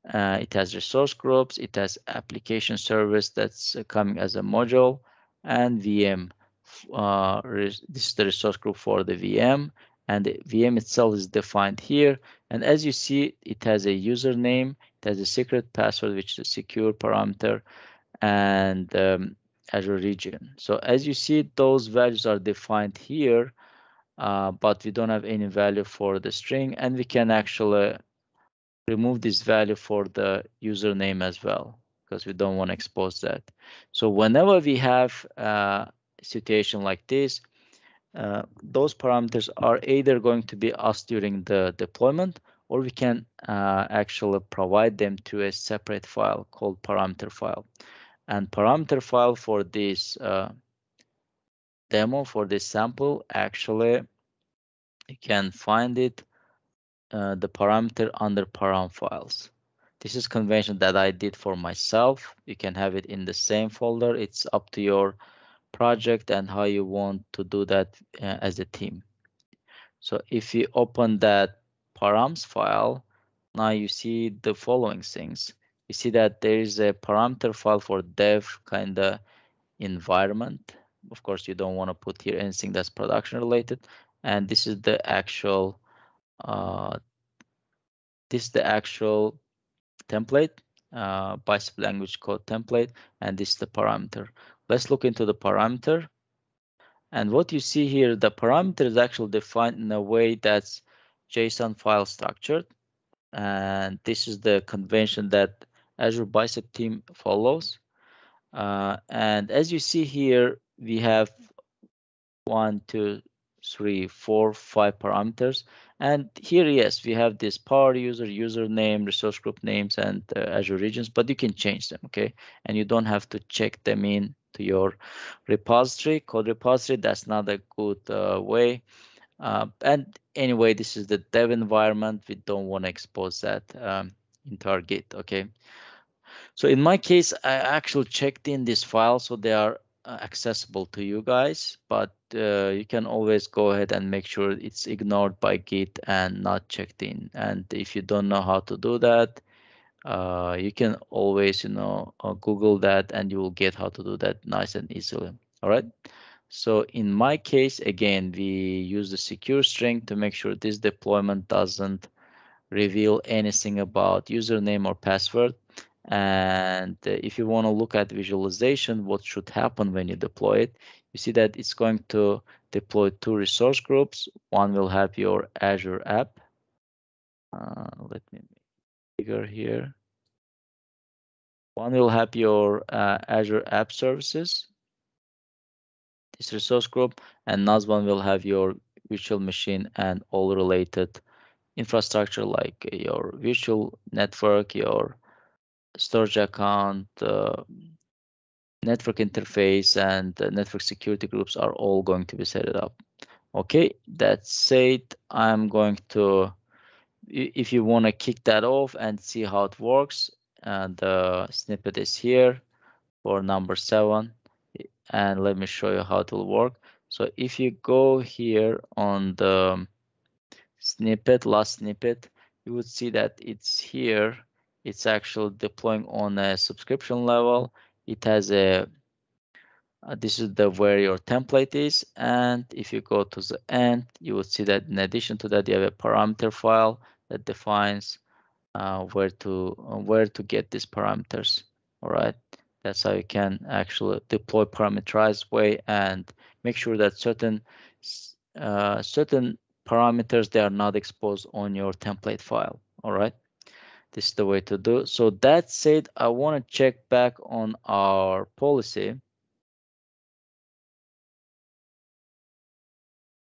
It has resource groups, it has application service that's coming as a module, and VM. This is the resource group for the VM, and the VM itself is defined here. And as you see, it has a username, it has a secret password, which is a secure parameter, and Azure region. So as you see, those values are defined here, but we don't have any value for the string, and we can actually remove this value for the username as well, because we don't want to expose that. So whenever we have a situation like this, those parameters are either going to be asked during the deployment, or we can actually provide them to a separate file called parameter file. And parameter file for this demo, for this sample, actually you can find it, the parameter under param files. This is convention that I did for myself. You can have it in the same folder. It's up to your project and how you want to do that as a team. So if you open that params file, now you see the following things. You see that there is a parameter file for dev kind of environment. Of course, you don't want to put here anything that's production related. And this is the actual uh, template, Bicep language code template, and this is the parameter. Let's look into the parameter. And what you see here, the parameter is actually defined in a way that's JSON file structured. And this is the convention that Azure Bicep team follows. And as you see here, we have 1, 2, 3, 4, 5 parameters. And here, yes, we have this power user, username, resource group names, and Azure regions, but you can change them, okay? And you don't have to check them in to your repository, code repository. That's not a good way. And anyway, this is the dev environment. We don't want to expose that into our Git, okay? So in my case, I actually checked in this file, so they are accessible to you guys, but you can always go ahead and make sure it's ignored by Git and not checked in. And if you don't know how to do that, you can always, Google that and you will get how to do that nice and easily. All right. So in my case, again, we use the secure string to make sure this deployment doesn't reveal anything about username or password. And if you want to look at visualization, what should happen when you deploy it, you see that it's going to deploy 2 resource groups. One will have your Azure app. Let me make it bigger here. One will have your Azure app services, this resource group, and another one will have your virtual machine and all related infrastructure like your virtual network, your storage account, network interface, and network security groups are all going to be set up. Okay, that said, I'm going to, if you want to kick that off and see how it works, the snippet is here for number 7, and let me show you how it will work. So if you go here on the last snippet, you would see that it's here. It's actually deploying on a subscription level. It has a this is the where your template is, and if you go to the end, you will see that in addition to that, you have a parameter file that defines where to get these parameters. All right, that's how you can actually deploy parameterized way and make sure that certain parameters, they are not exposed on your template file. All right, this is the way to do. So that said, I want to check back on our policy.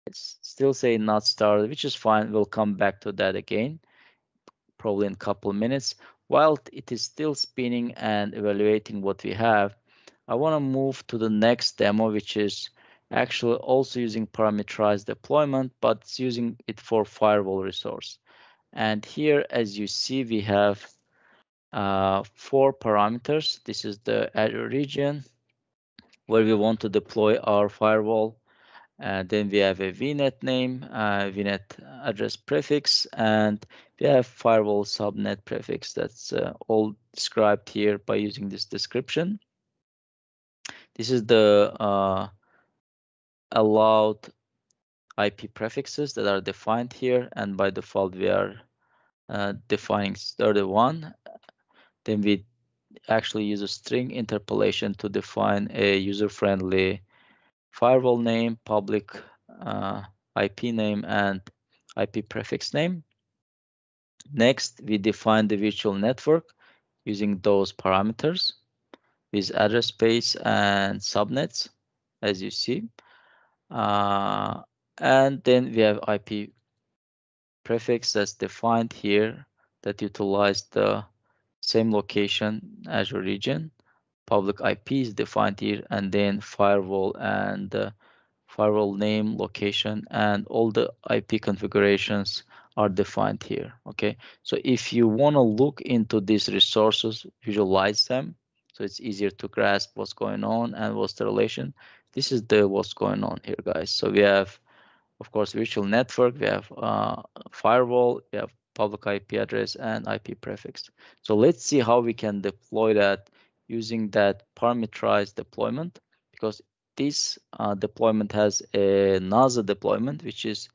It's still saying not started, which is fine. We'll come back to that again, probably in a couple of minutes. While it is still spinning and evaluating what we have, I want to move to the next demo, which is actually also using parameterized deployment, but it's using it for firewall resource. And here, as you see, we have 4 parameters. This is the Azure region where we want to deploy our firewall. Then we have a VNet name, VNet address prefix, and we have firewall subnet prefix. That's all described here by using this description. This is the allowed IP prefixes that are defined here, and by default we are defining 31. Then we actually use a string interpolation to define a user-friendly firewall name, public IP name, and IP prefix name. Next, we define the virtual network using those parameters with address space and subnets, as you see. And then we have IP prefix that's defined here that utilize the same location, Azure region. Public IP is defined here, and then firewall and firewall name, location, and all the IP configurations are defined here. Okay, so if you want to look into these resources, visualize them, so it's easier to grasp what's going on and what's the relation. This is the what's going on here, guys. So we have, of course, virtual network, we have firewall, we have public IP address and IP prefix. So let's see how we can deploy that using that parameterized deployment, because this deployment has another deployment, which is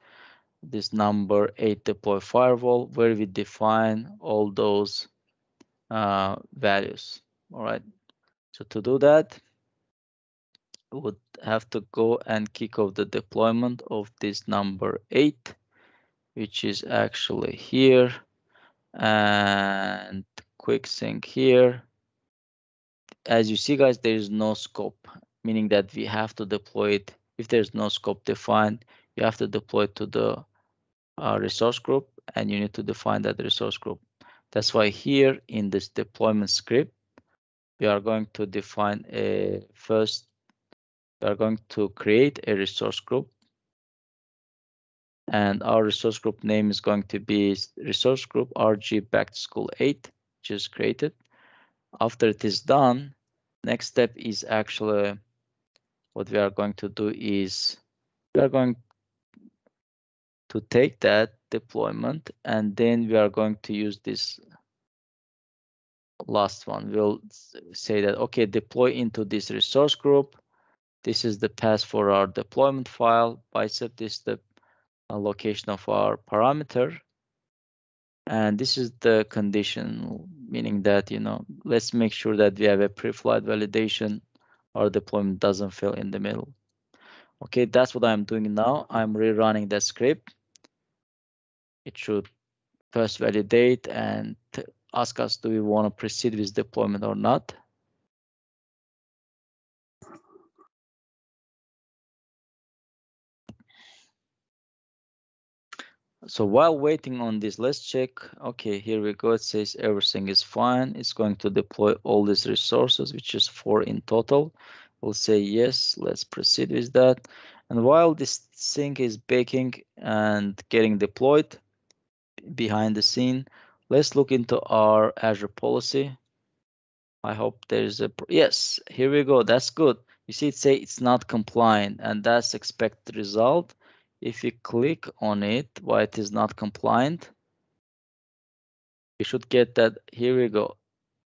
this number 8 deploy firewall, where we define all those values. All right. So to do that, we would have to go and kick off the deployment of this number 8, which is actually here, and quick sync here. As you see, guys, there is no scope, meaning that we have to deploy it. If there's no scope defined, you have to deploy it to the resource group, and you need to define that resource group. That's why here in this deployment script, we are going to define first, we are going to create a resource group, and our resource group name is going to be resource group RG back to school 8, which is created. After it is done, next step is actually what we are going to do is we are going to take that deployment, and then we are going to use this last one. We'll say that, okay, deploy into this resource group. This is the path for our deployment file. Bicep, this is the location of our parameter. And this is the condition, meaning that, let's make sure that we have a preflight validation. Our deployment doesn't fail in the middle. Okay, that's what I'm doing now. I'm rerunning the script. It should first validate and ask us, do we want to proceed with deployment or not? So while waiting on this, let's check. Okay, here we go. It says everything is fine. It's going to deploy all these resources, which is 4 in total. We'll say yes, let's proceed with that. And while this thing is baking and getting deployed behind the scene, let's look into our Azure policy. I hope there's a, yes, here we go. That's good. You see, it say it's not compliant, and that's expected result. If you click on it, why it is not compliant, you should get that. Here we go.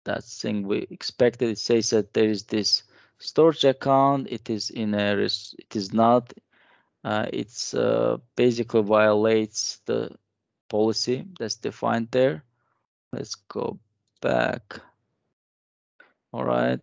That thing we expected. It says that there is this storage account. It is in a, it is not. It's basically violates the policy that's defined there. Let's go back. All right.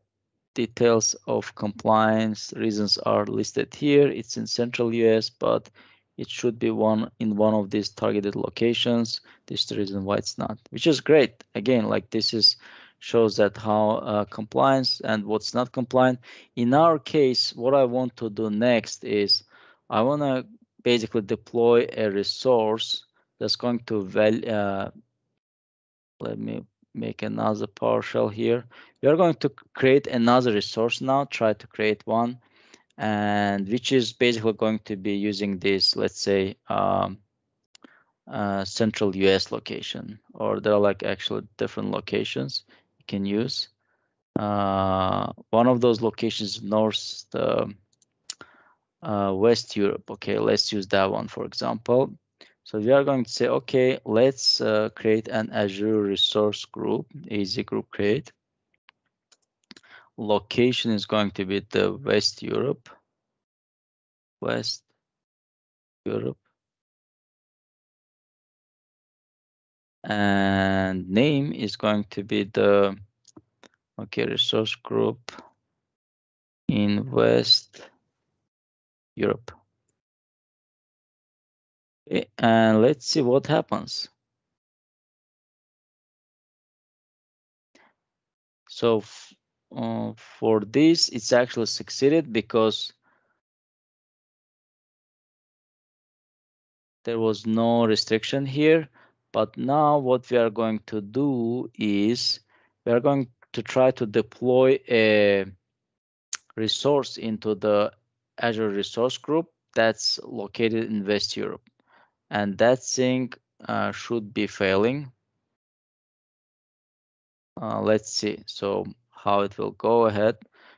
Details of compliance reasons are listed here. It's in central US, but it should be in one of these targeted locations. This is the reason why it's not, which is great. Again, like this is shows that how compliance and what's not compliant. In our case, what I want to do next is I want to basically deploy a resource that's going to let me make another PowerShell here. We are going to create another resource now, try to create one, and which is basically going to be using this, let's say, central US location, or there are like actually different locations you can use. One of those locations north, West Europe. Okay, let's use that one, for example. So we are going to say, okay, let's create an Azure resource group, easy group create. Location is going to be the West Europe. And name is going to be the, okay, resource group in West Europe. Okay, and let's see what happens. So for this, it's actually succeeded because there was no restriction here. But now what we are going to do is we are going to try to deploy a resource into the Azure resource group that's located in West Europe. And that thing should be failing. Let's see. So how it will go ahead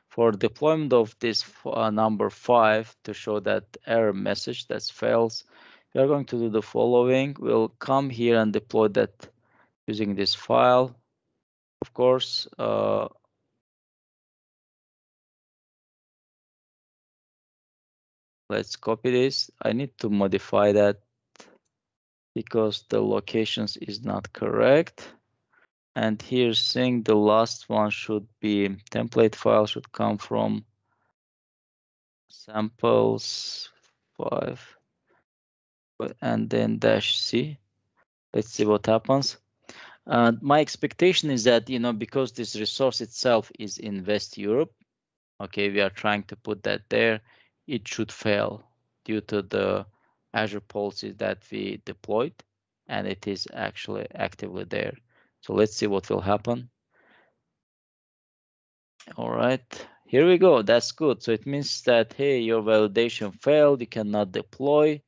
for deployment of this number 5 to show that error message that fails. We are going to do the following. We'll come here and deploy that using this file. Of course, let's copy this. I need to modify that because the locations is not correct. And here's saying the last one should be template file should come from samples 5 and then -c. Let's see what happens. My expectation is that, because this resource itself is in West Europe, okay, we are trying to put that there, it should fail due to the Azure policy that we deployed, and it is actually actively there. So let's see what will happen. All right, here we go. That's good. So it means that, hey, your validation failed. You cannot deploy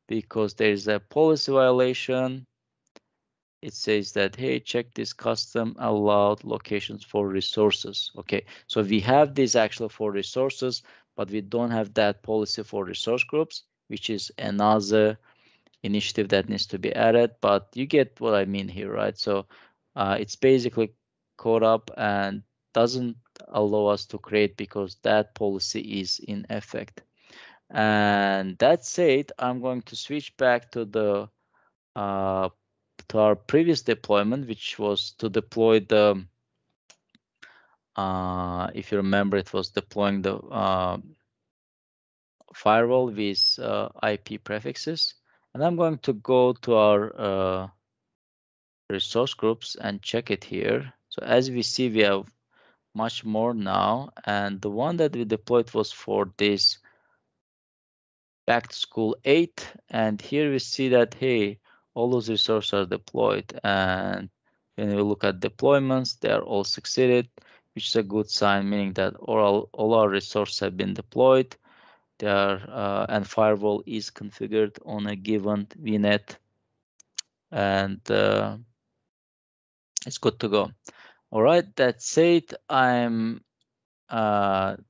because there is a policy violation. It says that, hey, check this custom allowed locations for resources. Okay, so we have this actually for resources, but we don't have that policy for resource groups, which is another initiative that needs to be added. But you get what I mean here, right? So it's basically caught up and doesn't allow us to create because that policy is in effect. And that said, I'm going to switch back to our previous deployment, which was to deploy the, if you remember, it was deploying the firewall with IP prefixes. And I'm going to go to our resource groups and check it here. So as we see, we have much more now. And the one that we deployed was for this back to school 8. And here we see that, hey, all those resources are deployed. And when we look at deployments, they are all succeeded, which is a good sign, meaning that all our resources have been deployed. They are, and firewall is configured on a given VNet, and it's good to go. All right, that said, uh, I'm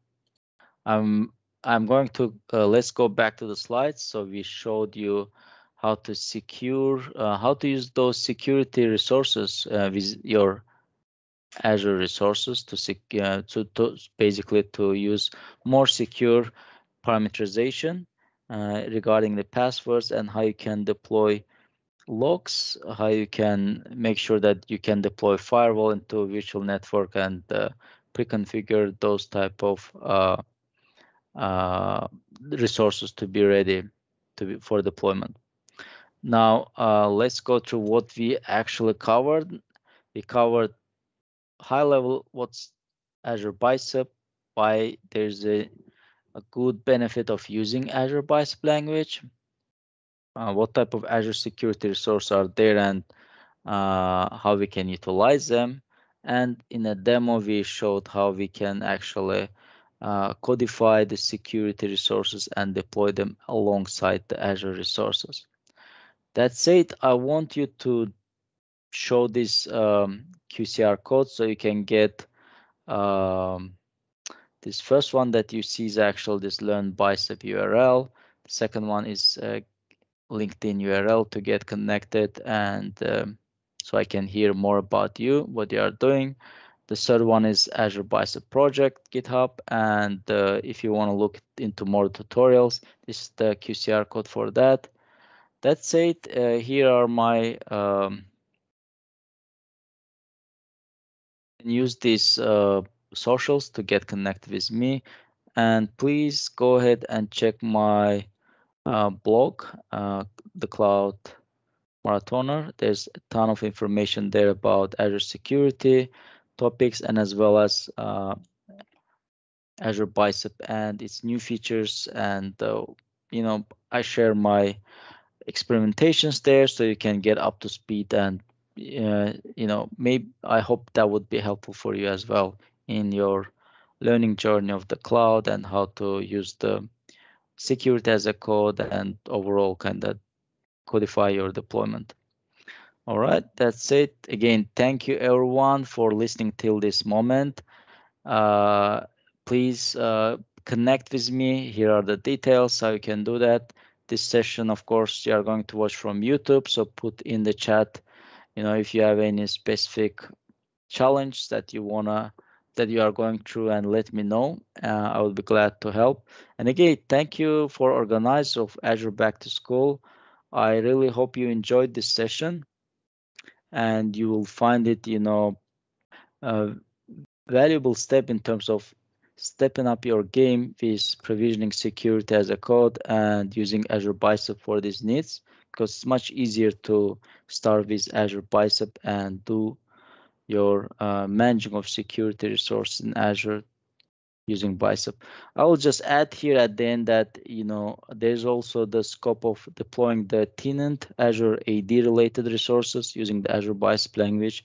going to let's go back to the slides. So we showed you how to secure, how to use those security resources with your Azure resources to basically to use more secure parameterization regarding the passwords and how you can deploy logs, how you can make sure that you can deploy firewall into a virtual network and pre-configure those type of uh, resources to be ready for deployment. Now let's go through what we actually covered. We covered high level what's Azure Bicep, why there's a good benefit of using Azure Bicep language, what type of Azure security resources are there and how we can utilize them. And in a demo, we showed how we can actually codify the security resources and deploy them alongside the Azure resources. That said, I want you to show this QCR code so you can get um, this first one that you see is actually this learn bicep URL. The second one is LinkedIn URL to get connected and so I can hear more about you, what you are doing. The third one is Azure Bicep Project, GitHub. And if you want to look into more tutorials, this is the QCR code for that. That's it. Here are my use these socials to get connected with me. And please go ahead and check my blog, the Cloud Marathoner. There's a ton of information there about Azure security topics and as well as Azure Bicep and its new features. And I share my experimentations there so you can get up to speed and maybe I hope that would be helpful for you as well in your learning journey of the cloud and how to use the security as a code and overall kind of codify your deployment. All right, that's it. Again, thank you everyone for listening till this moment. Uh, Please connect with me. Here are the details how you can do that. This session, of course, you are going to watch from YouTube, so put in the chat, if you have any specific challenge that you are going through, and let me know. I will be glad to help. And again, thank you for organizers of Azure Back to School. I really hope you enjoyed this session, and you will find it, a valuable step in terms of stepping up your game with provisioning security as a code and using Azure Bicep for these needs, because it's much easier to start with Azure Bicep and do your managing of security resources in Azure using Bicep. I will just add here at the end that there's also the scope of deploying the tenant Azure AD related resources using the Azure Bicep language,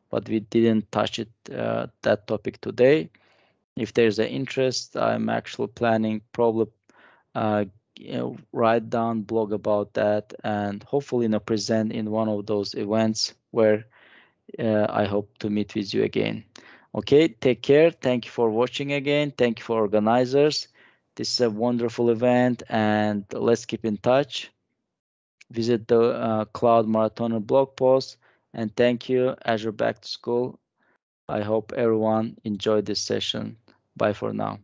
but we didn't touch it that topic today. If there's an interest, I'm actually planning probably uh, write down blog about that, and hopefully present in one of those events where I hope to meet with you again. Okay, take care. Thank you for watching again. Thank you for organizers. This is a wonderful event, and let's keep in touch. Visit the Cloud Marathoner blog post, and thank you, Azure Back to School. I hope everyone enjoyed this session. Bye for now.